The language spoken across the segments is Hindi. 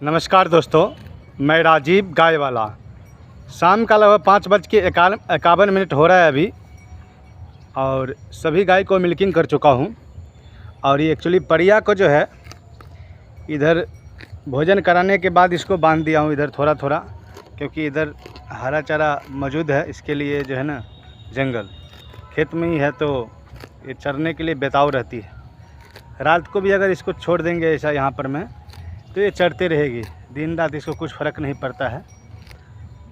नमस्कार दोस्तों, मैं राजीव गायवाला। शाम का लगभग 5:51 हो रहा है अभी, और सभी गाय को मिल्किंग कर चुका हूँ। और ये एक्चुअली परिया को जो है इधर भोजन कराने के बाद इसको बांध दिया हूँ इधर थोड़ा थोड़ा, क्योंकि इधर हरा चारा मौजूद है। इसके लिए जो है ना, जंगल खेत में ही है, तो ये चरने के लिए बेताव रहती है। रात को भी अगर इसको छोड़ देंगे ऐसा यहाँ पर मैं, तो ये चरते रहेगी दिन रात, इसको कुछ फ़र्क नहीं पड़ता है।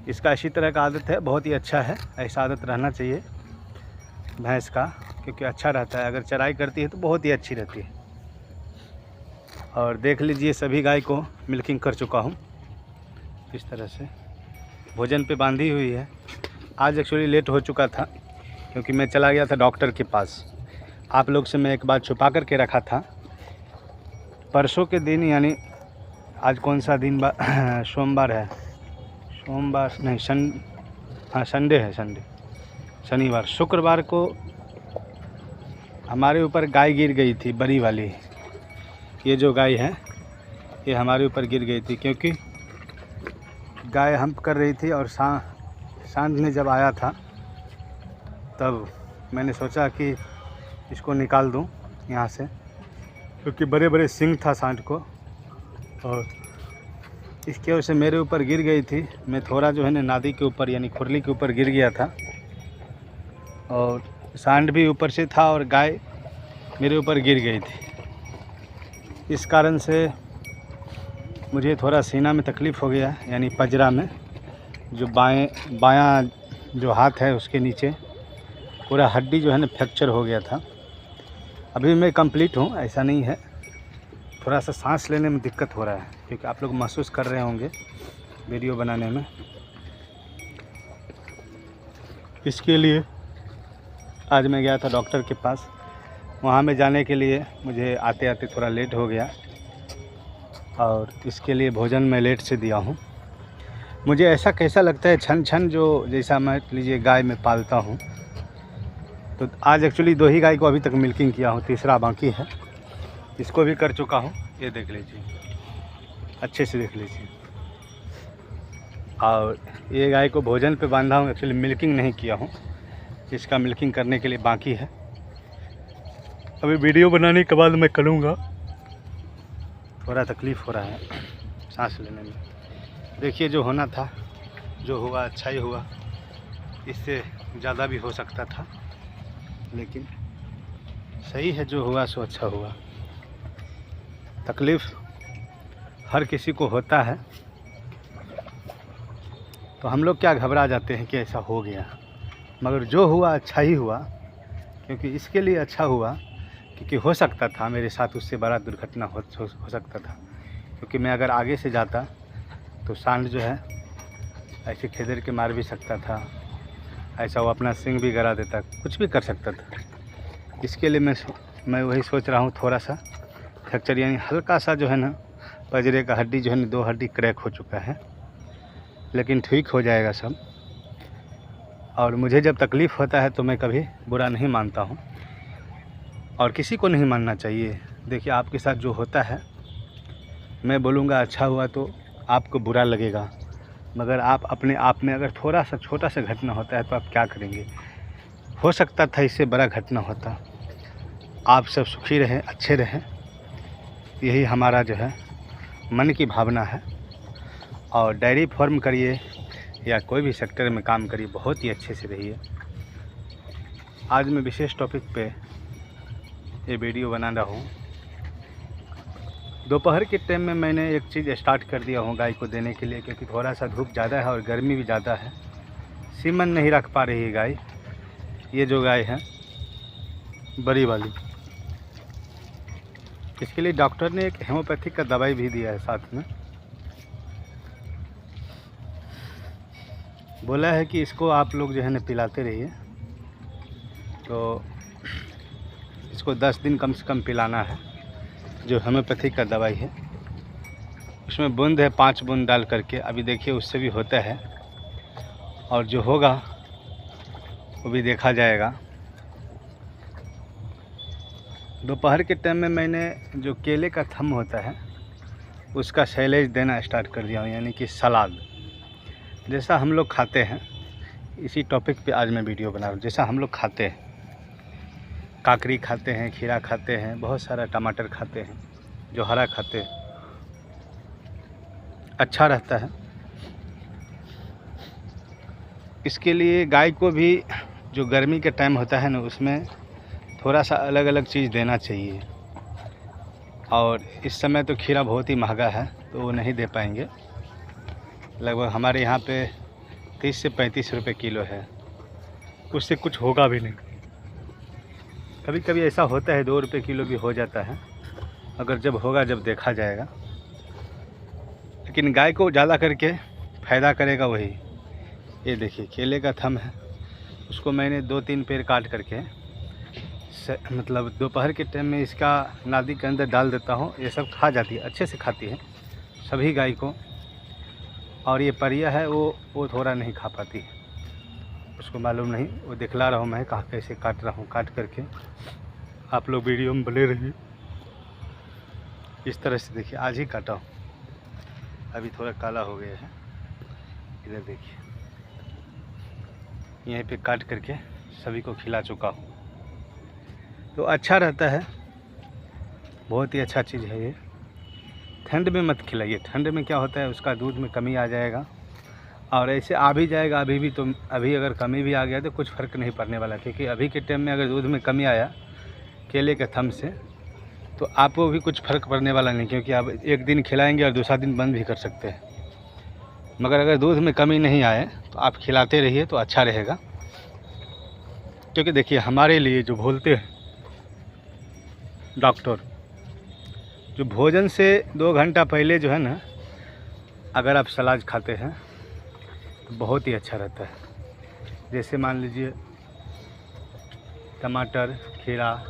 इसका इसी तरह का आदत है, बहुत ही अच्छा है। ऐसा आदत रहना चाहिए भैंस का, क्योंकि अच्छा रहता है। अगर चराई करती है तो बहुत ही अच्छी रहती है। और देख लीजिए, सभी गाय को मिल्किंग कर चुका हूँ। इस तरह से भोजन पे बांधी हुई है। आज एक्चुअली लेट हो चुका था, क्योंकि मैं चला गया था डॉक्टर के पास। आप लोग से मैं एक बात छुपा करके रखा था। परसों के दिन, यानी आज कौन सा दिन सोमवार है, सोमवार नहीं, संडे है, शनिवार। शुक्रवार को हमारे ऊपर गाय गिर गई थी, बड़ी वाली। ये जो गाय है ये हमारे ऊपर गिर गई थी, क्योंकि गाय हम्प कर रही थी। और सांड ने जब आया था तब मैंने सोचा कि इसको निकाल दूं यहाँ से, क्योंकि बड़े बड़े सींग था सांड को, और इसकी वजह से मेरे ऊपर गिर गई थी। मैं थोड़ा जो है ना नादी के ऊपर, यानी खुरली के ऊपर गिर गया था, और सांड भी ऊपर से था और गाय मेरे ऊपर गिर गई थी। इस कारण से मुझे थोड़ा सीना में तकलीफ़ हो गया, यानी पजरा में, जो बायां जो हाथ है उसके नीचे पूरा हड्डी जो है ना फ्रैक्चर हो गया था। अभी मैं कंप्लीट हूँ, ऐसा नहीं है। थोड़ा सा सांस लेने में दिक्कत हो रहा है, क्योंकि आप लोग महसूस कर रहे होंगे वीडियो बनाने में। इसके लिए आज मैं गया था डॉक्टर के पास। वहाँ में जाने के लिए मुझे आते आते थोड़ा लेट हो गया, और इसके लिए भोजन मैं लेट से दिया हूँ। मुझे ऐसा कैसा लगता है, छन छन जो जैसा मैं लीजिए गाय में पालता हूँ। तो आज एक्चुअली 2 ही गाय को अभी तक मिल्किंग किया हूँ, तीसरा बाकी है। इसको भी कर चुका हूँ, ये देख लीजिए, अच्छे से देख लीजिए। और ये गाय को भोजन पे बांधा हूँ, एक्चुअली मिल्किंग नहीं किया हूँ। इसका मिल्किंग करने के लिए बाकी है। अभी वीडियो बनाने के बाद मैं करूँगा। थोड़ा तकलीफ़ हो रहा है सांस लेने में। देखिए, जो होना था, जो हुआ अच्छा ही हुआ। इससे ज़्यादा भी हो सकता था, लेकिन सही है, जो हुआ सो अच्छा हुआ। तकलीफ़ हर किसी को होता है, तो हम लोग क्या घबरा जाते हैं कि ऐसा हो गया। मगर जो हुआ अच्छा ही हुआ, क्योंकि इसके लिए अच्छा हुआ, क्योंकि हो सकता था मेरे साथ उससे बड़ा दुर्घटना हो सकता था। क्योंकि मैं अगर आगे से जाता तो सांड जो है ऐसे खेदर के मार भी सकता था, ऐसा वो अपना सिंग भी गड़ा देता, कुछ भी कर सकता था। इसके लिए मैं वही सोच रहा हूँ, थोड़ा सा फ्रैक्चर, यानी हल्का सा जो है ना पजरे का हड्डी जो है ना, 2 हड्डी क्रैक हो चुका है, लेकिन ठीक हो जाएगा सब। और मुझे जब तकलीफ़ होता है तो मैं कभी बुरा नहीं मानता हूँ, और किसी को नहीं मानना चाहिए। देखिए, आपके साथ जो होता है, मैं बोलूँगा अच्छा हुआ तो आपको बुरा लगेगा, मगर आप अपने आप में अगर थोड़ा सा छोटा सा घटना होता है तो आप क्या करेंगे। हो सकता था इससे बड़ा घटना होता। आप सब सुखी रहें, अच्छे रहें, यही हमारा जो है मन की भावना है। और डेयरी फार्म करिए या कोई भी सेक्टर में काम करिए, बहुत ही अच्छे से रहिए। आज मैं विशेष टॉपिक पे ये वीडियो बना रहा हूँ। दोपहर के टाइम में मैंने एक चीज़ स्टार्ट कर दिया हूँ गाय को देने के लिए, क्योंकि थोड़ा सा धूप ज़्यादा है और गर्मी भी ज़्यादा है। सीमन नहीं रख पा रही है गाय। ये जो गाय है बड़ी वाली, इसके लिए डॉक्टर ने एक हेमोपैथिक का दवाई भी दिया है साथ में। बोला है कि इसको आप लोग जो है ना पिलाते रहिए। तो इसको 10 दिन कम से कम पिलाना है, जो हेमोपैथिक का दवाई है। उसमें बूंद है, 5 बूंद डाल करके। अभी देखिए उससे भी होता है, और जो होगा वो भी देखा जाएगा। दोपहर के टाइम में मैंने जो केले का थम होता है उसका सैलेज देना स्टार्ट कर दिया हूँ, यानी कि सलाद। जैसा हम लोग खाते हैं, इसी टॉपिक पे आज मैं वीडियो बना रहा हूँ। जैसा हम लोग खाते हैं, काकड़ी खाते हैं, खीरा खाते हैं, बहुत सारा टमाटर खाते हैं, जो हरा खाते हैं, अच्छा रहता है। इसके लिए गाय को भी जो गर्मी के टाइम होता है ना, उसमें थोड़ा सा अलग अलग चीज़ देना चाहिए। और इस समय तो खीरा बहुत ही महंगा है, तो वो नहीं दे पाएंगे। लगभग हमारे यहाँ पे 30 से 35 रुपए किलो है, उससे कुछ होगा भी नहीं। कभी कभी ऐसा होता है 2 रुपये किलो भी हो जाता है, अगर जब होगा जब देखा जाएगा। लेकिन गाय को ज़्यादा करके फ़ायदा करेगा वही। ये देखिए केले का थम है, उसको मैंने 2-3 पेड़ काट करके मतलब दोपहर के टाइम में इसका नादी के अंदर डाल देता हूँ। ये सब खा जाती है, अच्छे से खाती है सभी गाय को। और ये परिया है वो थोड़ा नहीं खा पाती, उसको मालूम नहीं। वो दिखला रहा हूँ मैं कहाँ कैसे काट रहा हूँ, काट करके आप लोग वीडियो में बने रहिए। इस तरह से देखिए, आज ही काटा हूँ, अभी थोड़ा काला हो गया है। इधर देखिए, यहीं पे काट करके सभी को खिला चुका हूँ। तो अच्छा रहता है, बहुत ही अच्छा चीज़ है ये। ठंड में मत खिलाइए, ठंड में क्या होता है उसका दूध में कमी आ जाएगा, और ऐसे आ भी जाएगा अभी भी। तो अभी अगर कमी भी आ गया तो कुछ फ़र्क नहीं पड़ने वाला, क्योंकि अभी के टाइम में अगर दूध में कमी आया केले के थम से, तो आपको भी कुछ फ़र्क पड़ने वाला नहीं, क्योंकि आप एक दिन खिलाएंगे और दूसरा दिन बंद भी कर सकते हैं। मगर अगर दूध में कमी नहीं आए तो आप खिलाते रहिए तो अच्छा रहेगा। क्योंकि देखिए, हमारे लिए जो बोलते हैं डॉक्टर, जो भोजन से 2 घंटा पहले जो है ना, अगर आप सलाद खाते हैं तो बहुत ही अच्छा रहता है। जैसे मान लीजिए टमाटर, खीरा,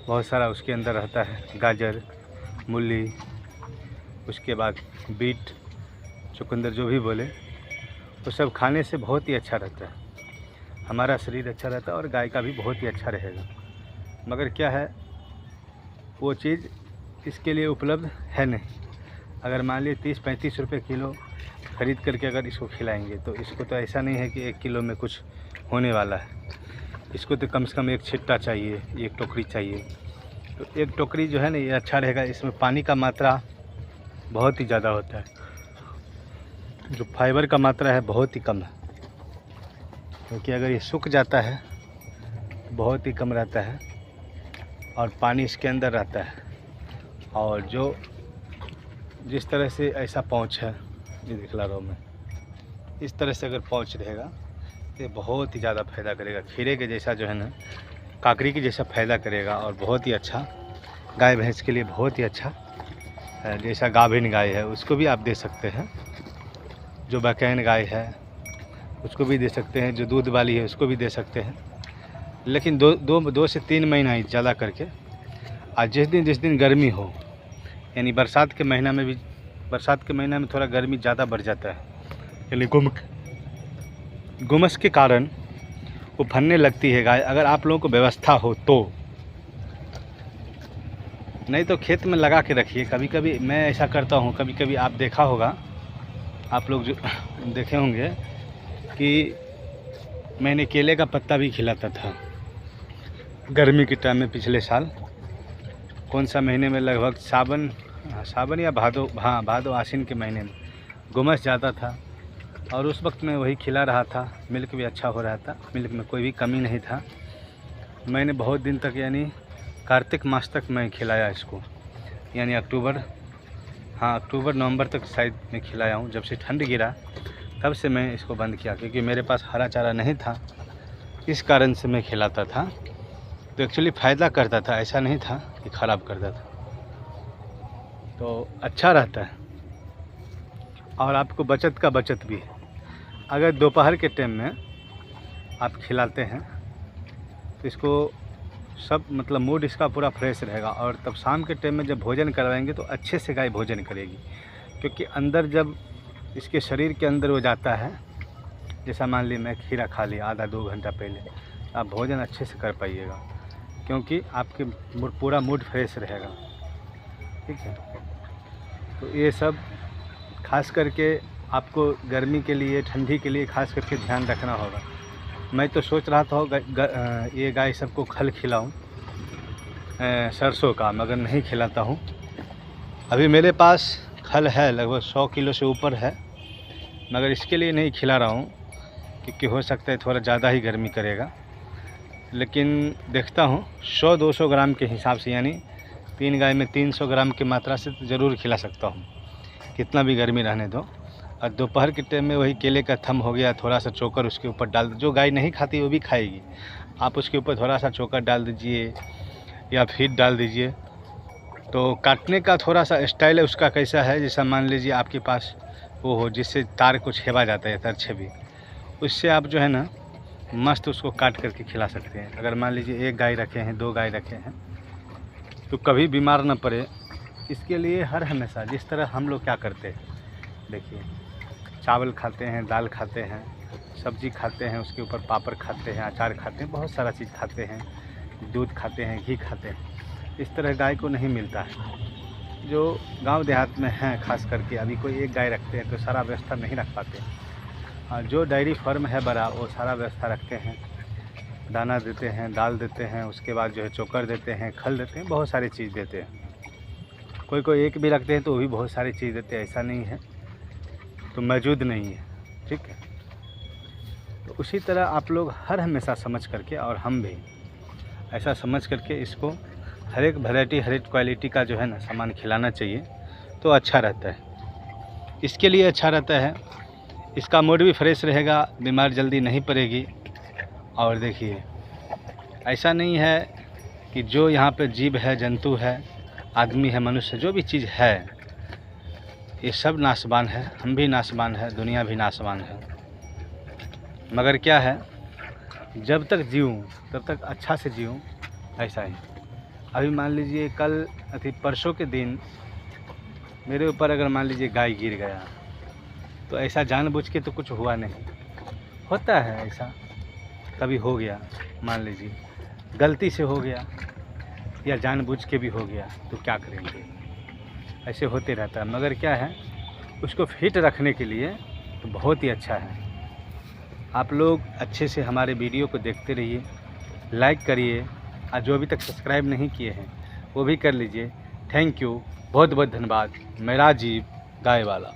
बहुत सारा उसके अंदर रहता है, गाजर, मूली, उसके बाद बीट, चुकंदर, जो भी बोले, वो सब खाने से बहुत ही अच्छा रहता है। हमारा शरीर अच्छा रहता है और गाय का भी बहुत ही अच्छा रहेगा। मगर क्या है, वो चीज़ इसके लिए उपलब्ध है नहीं। अगर मान लीजिए 30-35 रुपये किलो ख़रीद करके अगर इसको खिलाएंगे, तो इसको तो ऐसा नहीं है कि 1 किलो में कुछ होने वाला है। इसको तो कम से कम 1 छिट्टा चाहिए, 1 टोकरी चाहिए। तो 1 टोकरी जो है ना, ये अच्छा रहेगा। इसमें पानी का मात्रा बहुत ही ज़्यादा होता है, जो फाइबर का मात्रा है बहुत ही कम है। क्योंकि अगर ये सूख जाता है तो बहुत ही कम रहता है, और पानी इसके अंदर रहता है। और जो जिस तरह से ऐसा पहुँच है, ये दिखला रहा हूँ मैं, इस तरह से अगर पहुँच रहेगा तो ये बहुत ही ज़्यादा फ़ायदा करेगा। खीरे के जैसा जो है ना, काकड़ी के जैसा फ़ायदा करेगा, और बहुत ही अच्छा गाय भैंस के लिए बहुत ही अच्छा है। जैसा गाभिन गाय है उसको भी आप दे सकते हैं, जो बकैन गाय है उसको भी दे सकते हैं, जो दूध वाली है उसको भी दे सकते हैं। लेकिन 2 से 3 महीना ही ज़्यादा करके। आज जिस दिन गर्मी हो, यानी बरसात के महीना में भी, बरसात के महीना में थोड़ा गर्मी ज़्यादा बढ़ जाता है, यानी गुमस के कारण वो फनने लगती है गाय। अगर आप लोगों को व्यवस्था हो तो, नहीं तो खेत में लगा के रखिए। कभी कभी मैं ऐसा करता हूँ, कभी कभी आप देखा होगा, आप लोग जो देखे होंगे कि मैंने केले का पत्ता भी खिलाता था गर्मी के टाइम में। पिछले साल कौन सा महीने में, लगभग सावन या भादो, हाँ भादो आश्विन के महीने में गुमस ज़्यादा था, और उस वक्त मैं वही खिला रहा था। मिल्क भी अच्छा हो रहा था, मिल्क में कोई भी कमी नहीं था। मैंने बहुत दिन तक, यानी कार्तिक मास तक मैं खिलाया इसको, यानी अक्टूबर नवंबर तक शायद मैं खिलाया हूँ। जब से ठंड गिरा तब से मैं इसको बंद किया, क्योंकि मेरे पास हरा चारा नहीं था, इस कारण से मैं खिलाता था। तो एक्चुअली फ़ायदा करता था, ऐसा नहीं था कि ख़राब करता था। तो अच्छा रहता है, और आपको बचत का बचत भी है। अगर दोपहर के टाइम में आप खिलाते हैं तो इसको सब मतलब मूड इसका पूरा फ्रेश रहेगा। और तब शाम के टाइम में जब भोजन करवाएंगे तो अच्छे से गाय भोजन करेगी, क्योंकि अंदर जब इसके शरीर के अंदर वो जाता है, जैसा मान ली मैं खीरा खा लिया आधा 2 घंटा पहले, आप भोजन अच्छे से कर पाइएगा, क्योंकि आपके पूरा मूड फ्रेश रहेगा। ठीक है, तो ये सब खास करके आपको गर्मी के लिए, ठंडी के लिए खास करके ध्यान रखना होगा। मैं तो सोच रहा था ये गाय सबको खल खिलाऊं सरसों का, मगर नहीं खिलाता हूं। अभी मेरे पास खल है, लगभग 100 किलो से ऊपर है, मगर इसके लिए नहीं खिला रहा हूं क्योंकि हो सकता है थोड़ा ज़्यादा ही गर्मी करेगा। लेकिन देखता हूं 100-200 ग्राम के हिसाब से, यानी 3 गाय में 300 ग्राम की मात्रा से तो ज़रूर खिला सकता हूं, कितना भी गर्मी रहने दो। और दोपहर के टाइम में वही केले का थम हो गया, थोड़ा सा चोकर उसके ऊपर डाल, जो गाय नहीं खाती वो भी खाएगी, आप उसके ऊपर थोड़ा सा चोकर डाल दीजिए या फीड डाल दीजिए। तो काटने का थोड़ा सा स्टाइल है उसका कैसा है, जैसा मान लीजिए आपके पास वो हो जिससे तार को छेवा जाता है, तरछे भी, उससे आप जो है ना मस्त उसको काट करके खिला सकते हैं। अगर मान लीजिए 1 गाय रखे हैं, 2 गाय रखे हैं, तो कभी बीमार ना पड़े, इसके लिए हर हमेशा जिस तरह हम लोग क्या करते हैं, देखिए चावल खाते हैं, दाल खाते हैं, सब्जी खाते हैं, उसके ऊपर पापड़ खाते हैं, अचार खाते हैं, बहुत सारा चीज़ खाते हैं, दूध खाते हैं, घी खाते हैं। इस तरह गाय को नहीं मिलता है। जो गांव देहात में हैं खास करके, अभी कोई 1 गाय रखते हैं तो सारा व्यवस्था नहीं रख पाते। और जो डेयरी फार्म है बड़ा, वो सारा व्यवस्था रखते हैं, दाना देते हैं, दाल देते हैं, उसके बाद जो है चोकर देते हैं, खल देते हैं, बहुत सारी चीज़ देते हैं। कोई 1 भी रखते हैं तो वो भी बहुत सारी चीज़ देते हैं, ऐसा नहीं है तो मौजूद नहीं है, ठीक है। तो उसी तरह आप लोग हर हमेशा समझ करके, और हम भी ऐसा समझ करके इसको हर एक वैरायटी, हर एक क्वालिटी का जो है ना सामान खिलाना चाहिए, तो अच्छा रहता है। इसके लिए अच्छा रहता है, इसका मूड भी फ्रेश रहेगा, बीमार जल्दी नहीं पड़ेगी। और देखिए ऐसा नहीं है कि जो यहाँ पे जीव है, जंतु है, आदमी है, मनुष्य, जो भी चीज़ है ये सब नाशवान है, हम भी नाशवान है, दुनिया भी नाशवान है। मगर क्या है, जब तक जीऊँ तब तक अच्छा से जीऊँ, ऐसा ही। अभी मान लीजिए कल परसों के दिन मेरे ऊपर अगर मान लीजिए गाय गिर गया, तो ऐसा जानबूझ के तो कुछ हुआ नहीं, होता है ऐसा, कभी हो गया, मान लीजिए गलती से हो गया या जानबूझ के भी हो गया, तो क्या करेंगे, ऐसे होते रहता है। मगर क्या है, उसको फिट रखने के लिए तो बहुत ही अच्छा है। आप लोग अच्छे से हमारे वीडियो को देखते रहिए, लाइक करिए, और जो अभी तक सब्सक्राइब नहीं किए हैं वो भी कर लीजिए। थैंक यू, बहुत बहुत धन्यवाद। मेरा जीव गाय वाला।